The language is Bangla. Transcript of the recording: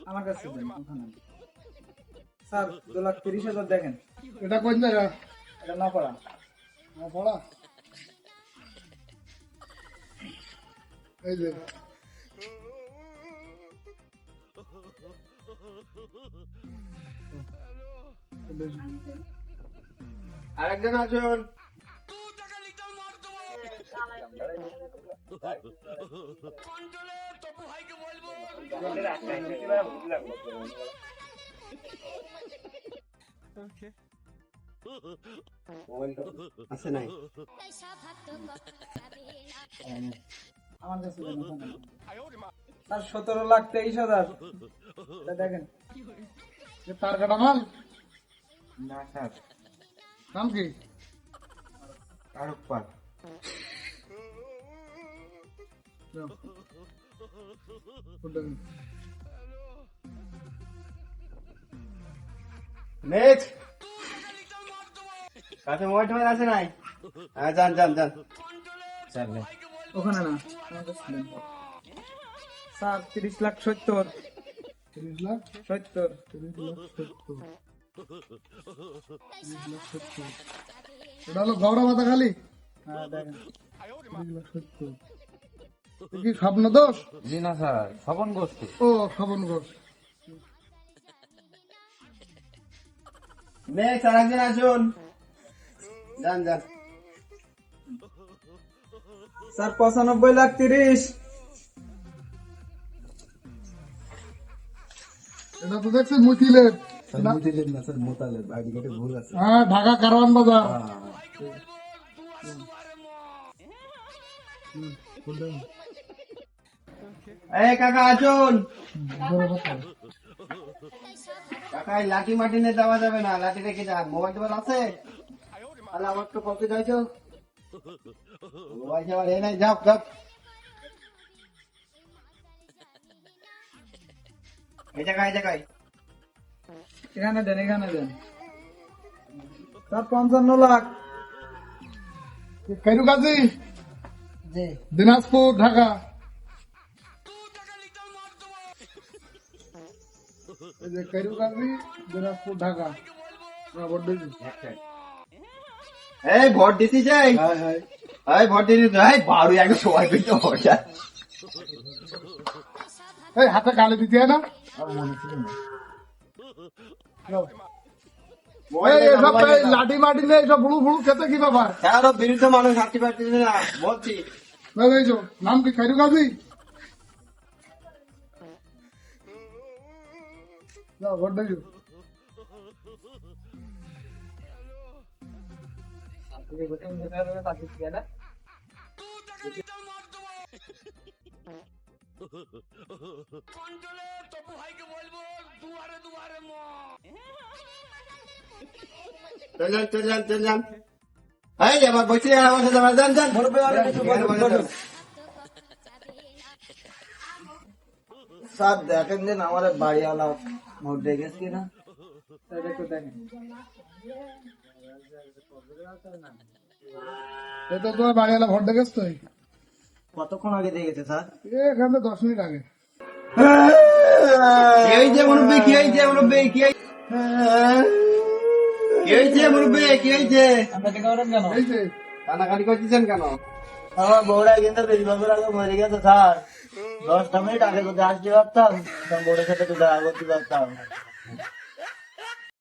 আমার কাছে দেন, ওখানে। স্যার 2,30,000 দেখেন। এটা কোন জায়গা? এটা না পড়া। পড়া এই যে আরেকজন আসুন। আছে নাই? আমার কাছে দেন, ওখানে। স্যার 17,23,000 এটা দেখেন। তার কাটা মাল। না স্যার, নাম কি? আরো পার। যাও। ওটা দিন। নেক্সট কাছে মোবাইল টোবাইল আছে নাই? হ্যাঁ, যান যান যান। স্যার নেই। ওখানে না, আমার কাছে দেন। স্যার 30,70,000 30 লাখ 70 30,70,000 30,70,000 এটা হলো গৌড়া মাথা খালি। হ্যাঁ দেখেন। 30,70,000 কি স্বপ্ন দোষ? জি না স্যার, স্বপন গোষ্ঠী। ও স্বপন ঘোষ। নেক্সট আরেকজন আসুন। যান যান। স্যার 95,30,000 এটা তো দেখছি মুতিলের। হ্যাঁ, ঢাকা কারওয়ান বাজার। এই কাকা আসুন। কাকা এই লাঠি মাটি নিয়ে যাওয়া যাবে না, লাঠি রেখে যান। মোবাইল টোবাইল আছে? তাহলে আমার তো পকেট হয়েছে। মোবাইল যাওয়ার এ নাই, যাও যাও। এই জায়গায় এই জায়গায়। এখানে দেন, এখানে দেন। স্যার 55 লাখ। কেরু গাজী, জি দিনাজপুর, ঢাকা। এই যে কেরু গাজী, দিনাজপুর, ঢাকা। ভোট দিবি? এই ভোট দিতে যাই। এই ভোট দিতে যাই, বারো এক সময় কিন্তু হয়ে যায়। এই হাতে কালি দিতে হয় না? যাও। মোবাইল এই নিয়ে এসব মোবাইল এই নিয়ে যাও। লাঠি মাটি নিয়ে এসব বুড়ু বুড়ু খেতে কি ব্যাপার? আরো বিরুদ্ধ মানুষ হাঁটতে পারতেছে না, বলছি। এই যে, নাম কি কেরু গাজী? যাও ভোট দিবি? চল যান চল যান চল যান। এই আবার বসে আমার সাথে যান যান। স্যার দেখেন দিন আমার বাড়িওয়ালা ভোট দিয়ে গেছে কিনা, এটা একটু দেখেন। এটা তোমার বাড়িওয়ালা ভোট দেখেছ তো? কতক্ষণ আগে দিয়ে গেছে স্যার? এখান থেকে 10 মিনিট আগে। কি হয়েছে মুরব্বী, কি হয়েছে মুরব্বী, কি হয়েছে? কি হয়েছে মুরব্বী, কি হয়েছে? আপনাকে করেন কেন? এই যে কানাকানি করতেছেন কেন? আমার বউরা কিন্তু 20 বছর আগে মরে গেছে স্যার। 10টা মিনিট আগে যদি আসতে পারতাম, তখন বউরের সাথে একটু দেখা করতে পারতাম।